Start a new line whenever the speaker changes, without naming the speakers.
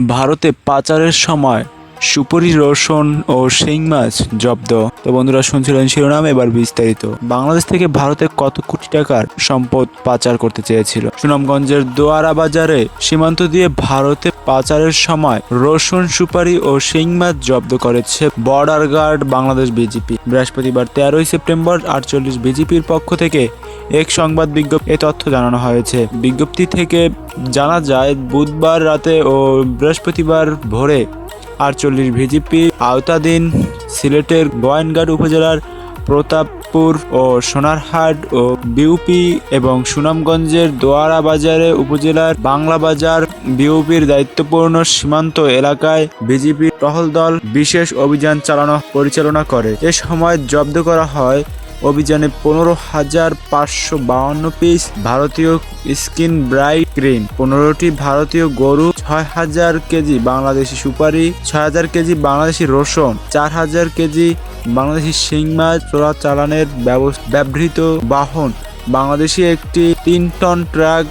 ভারতে পাচারের সময় সুপুরি, রসুন ও শিং মাছ জব্দ। তো বন্ধুরা, শুনছিলেন শিরোনাম, এবার বিস্তারিত। বাংলাদেশ থেকে ভারতে কত কোটি টাকার সম্পদ পাচার করতে চেয়েছিল? সুনামগঞ্জের দোয়ারা বাজারে সীমান্ত দিয়ে ভারতে পাচারের সময় রসুন, সুপারি ও শিং মাছ জব্দ করেছে বর্ডার গার্ড বাংলাদেশ বিজিপি। বৃহস্পতিবার 13 সেপ্টেম্বর 48 বিজিপির পক্ষ থেকে এক সংবাদ বিজ্ঞপ্তি এ তথ্য জানানো হয়েছে। বিজ্ঞপ্তি থেকে জানা যায়, বুধবার রাতে ও বৃহস্পতিবার ভোরে 48 ভিজিপি আওতাধীন সিলেটের গোয়াইনঘাট উপজেলার প্রতাপপুর ও সোনারহাট ও বিউপি এবং সুনামগঞ্জের দোয়ারা বাজারে উপজেলার বাংলা বাজার বিউপির দায়িত্বপূর্ণ সীমান্ত এলাকায় বিজিবি টহল দল বিশেষ অভিযান পরিচালনা করে। এ সময় জব্দ করা হয় অভিযানে 15,552 পিস ভারতীয় স্কিন ব্রাইট ক্রিম, 15টি ভারতীয় গরু, 6,000 কেজি বাংলাদেশি সুপারি, 6,000 কেজি বাংলাদেশি রসুন, 4,000 কেজি বাংলাদেশি শিং মাছ চোরাচালানের ব্যবহৃত বাহন, বাংলাদেশি একটি 3 টন ট্রাক